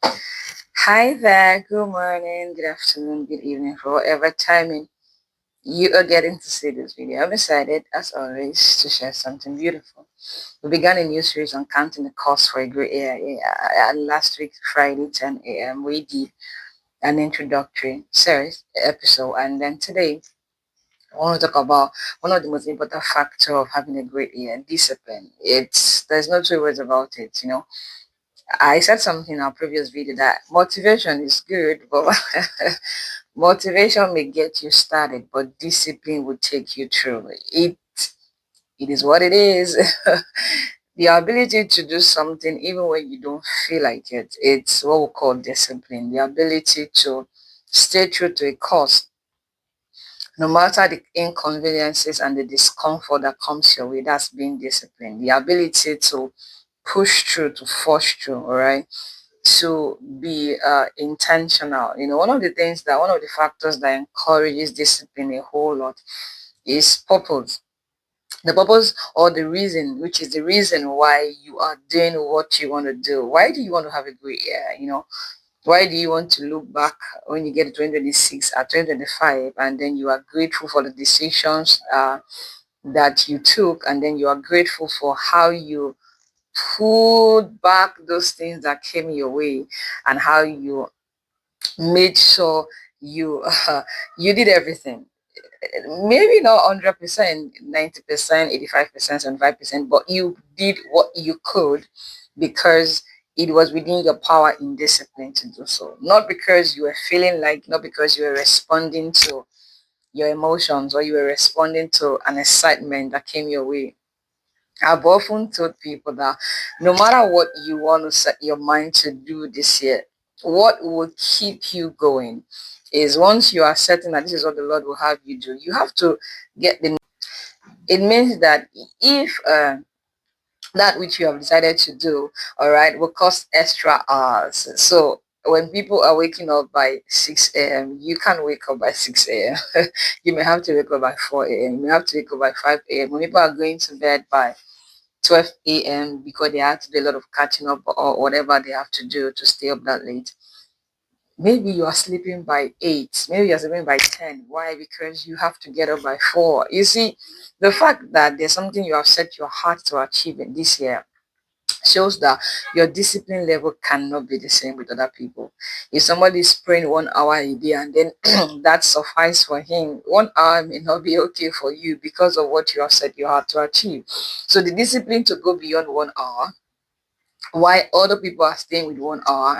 Hi there, good morning, good afternoon, good evening, for whatever timing you are getting to see this video. I'm excited, as always, to share something beautiful. We began a new series on counting the cost for a great AI. Last week, Friday, 10 a.m., we did an introductory series episode, and then today, I want to talk about one of the most important factors of having a great year, discipline. There's no two words about it. I said something in our previous video that motivation is good, but motivation may get you started, but discipline will take you through. It is what it is. The ability to do something even when you don't feel like it. It's what we call discipline. The ability to stay true to a cause, no matter the inconveniences and the discomfort that comes your way. That's being disciplined. The ability to push through, to force through, all right? To be intentional. One of the factors that encourages discipline a whole lot is purpose. The purpose or the reason, which is the reason why you are doing what you want to do. Why do you want to have a great year? Why do you want to look back when you get to 2026 at 2025 and then you are grateful for the decisions that you took, and then you are grateful for how you pulled back those things that came your way, and how you made sure you you did everything. Maybe not 100%, 90%, 85%, 75%, but you did what you could because it was within your power in discipline to do so. Not because you were feeling like, not because you were responding to your emotions, or you were responding to an excitement that came your way. I've often told people that no matter what you want to set your mind to do this year, what will keep you going is, once you are certain that this is what the Lord will have you do, you have to get the. It means that if that which you have decided to do, all right, will cost extra hours. So when people are waking up by 6 a.m., you can't wake up by 6 a.m. You may have to wake up by 4 a.m. You may have to wake up by 5 a.m. When people are going to bed by 12 a.m. because they have to do a lot of catching up or whatever they have to do to stay up that late. Maybe you are sleeping by 8, maybe you're sleeping by 10. Why? Because you have to get up by 4. You see, the fact that there's something you have set your heart to achieve in this year shows that your discipline level cannot be the same with other people. If somebody is praying 1 hour a day and then that suffice for him, 1 hour may not be okay for you because of what you have set your heart to achieve. So the discipline to go beyond 1 hour, why other people are staying with 1 hour,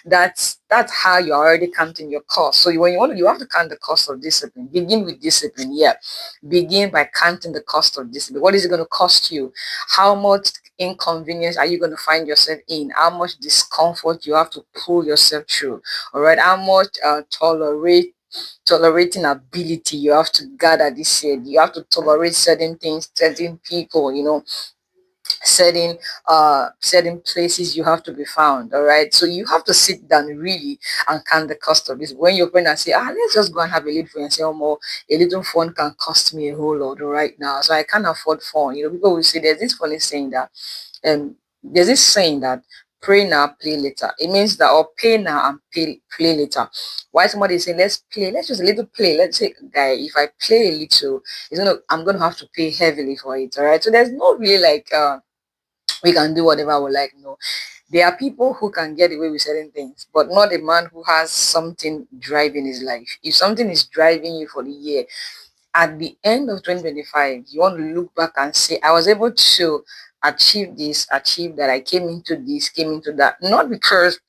that's how you're already counting your cost. So when you have to count the cost of discipline. Begin with discipline. Yeah, begin by counting the cost of discipline. What is it going to cost you? How much inconvenience are you going to find yourself in? How much discomfort you have to pull yourself through? All right, how much tolerating ability you have to gather this year. You have to tolerate certain things, certain people, certain places you have to be found. All right, so you have to sit down really and count the cost of this. When your friend and say, let's just go and have a little fun, and say, oh more, a little fun can cost me a whole lot right now, so I can't afford fun. People will say, there's this funny saying that there's this saying that pray now, play later. It means that, or pay now and play later. Why somebody is saying let's play, let's just a little play. Let's say, guy, if I play a little, I'm gonna have to pay heavily for it. All right. So there's no really like we can do whatever we like. No, there are people who can get away with certain things, but not a man who has something driving his life. If something is driving you for the year, at the end of 2025, you want to look back and say, I was able to achieve this, achieve that. I came into this, came into that. Not because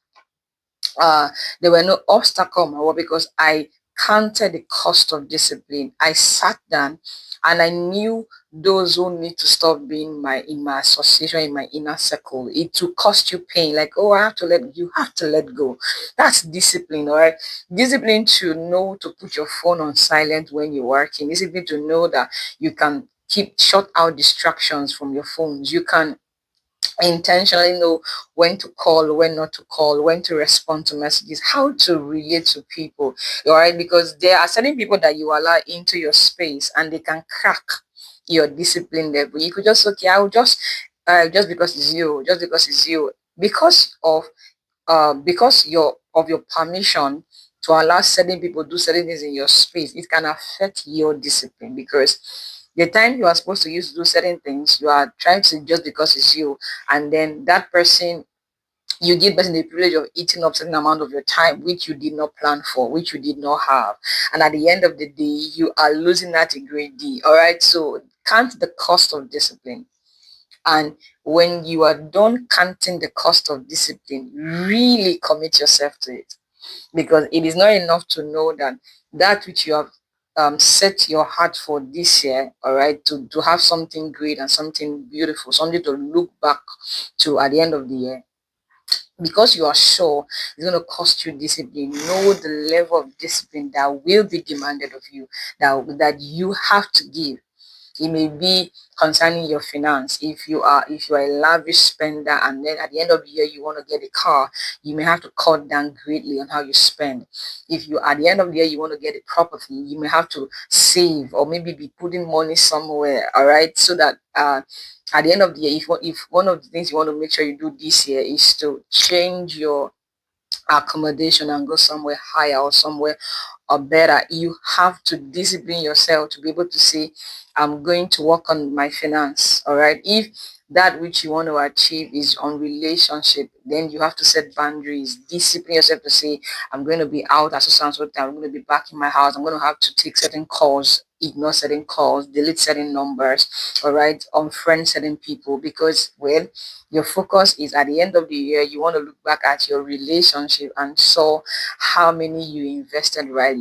uh, there were no obstacle, or because I counted the cost of discipline. I sat down and I knew those who need to stop being in my association, in my inner circle. It will cost you pain. Like, oh, you have to let go. That's discipline, all right? Discipline to know to put your phone on silent when you're working. Discipline to know that you can shut out distractions from your phones. You can intentionally know when to call, when not to call, when to respond to messages, how to relate to people. All right, because there are certain people that you allow into your space and they can crack your discipline level. You could just, okay, I'll just because it's you, just because it's you, because of because your permission to allow certain people do certain things in your space, it can affect your discipline, because the time you are supposed to use to do certain things, you are trying to just because it's you, and then that person, you give person the privilege of eating up certain amount of your time which you did not plan for, which you did not have, and at the end of the day you are losing that a great deal. All right, so count the cost of discipline, and when you are done counting the cost of discipline, really commit yourself to it, because it is not enough to know that that which you have set your heart for this year, all right, to have something great and something beautiful, something to look back to at the end of the year, because you are sure it's going to cost you discipline. Know the level of discipline that will be demanded of you, that you have to give. It may be concerning your finance. If you are a lavish spender, and then at the end of the year you want to get a car, you may have to cut down greatly on how you spend. If you at the end of the year you want to get a property, you may have to save, or maybe be putting money somewhere. All right, so that at the end of the year, if one of the things you want to make sure you do this year is to change your accommodation and go somewhere higher or somewhere or better, you have to discipline yourself to be able to say, I'm going to work on my finance. All right. If that which you want to achieve is on relationship, then you have to set boundaries, discipline yourself to say, I'm going to be out at so and so time, I'm going to be back in my house, I'm going to have to take certain calls, ignore certain calls, delete certain numbers, all right, unfriend certain people, because well, your focus is at the end of the year, you want to look back at your relationship and saw how many you invested right.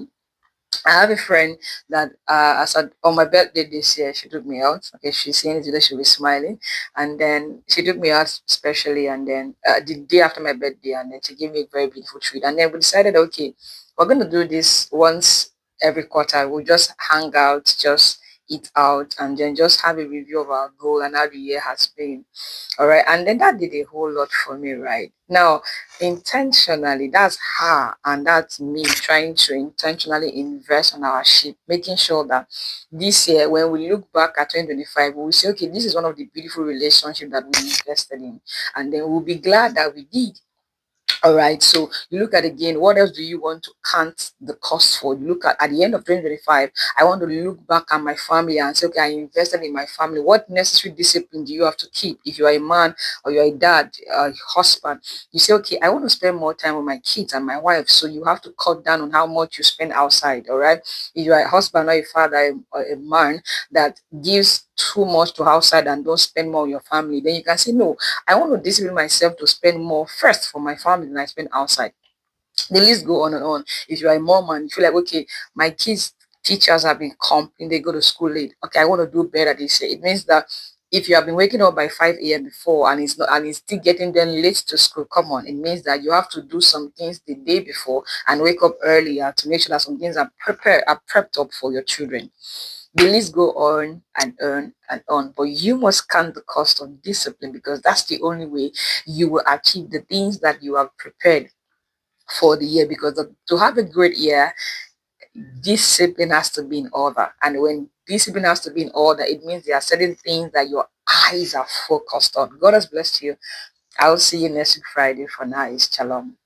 I have a friend that as on my birthday this year, she took me out. Okay, she's saying it today, she'll be smiling. And then she took me out specially, and then the day after my birthday, and then she gave me a very beautiful treat. And then we decided, okay, we're going to do this once every quarter. We'll just hang out, just eat out, and then just have a review of our goal and how the year has been. All right. And then that did a whole lot for me, right? Now, intentionally, that's her and that's me trying to intentionally invest on our ship, making sure that this year, when we look back at 2025, we'll say, okay, this is one of the beautiful relationships that we invested in. And then we'll be glad that we did. All right, so you look at again, what else do you want to count the cost for? You look at the end of 2025, I want to look back at my family and say, okay, I invested in my family. What necessary discipline do you have to keep? If you are a man or you're a dad, a husband, you say, okay, I want to spend more time with my kids and my wife. So you have to cut down on how much you spend outside. All right, if you are a husband or a father or a man that gives too much to outside and don't spend more on your family, then you can say, no, I want to discipline myself to spend more first for my family than I spend outside. The list go on and on. If you are a mom and you feel like, okay, my kids' teachers have been complaining, they go to school late. Okay, I want to do better this year. It means that if you have been waking up by 5 a.m. before and it's not and it's still getting them late to school, come on. It means that you have to do some things the day before and wake up earlier to make sure that some things are prepped up for your children. The list go on and on and on, but you must count the cost of discipline, because that's the only way you will achieve the things that you have prepared for the year. Because to have a great year, discipline has to be in order, and when discipline has to be in order, it means there are certain things that your eyes are focused on. God has blessed you. I'll see you next week Friday. For now, it's shalom.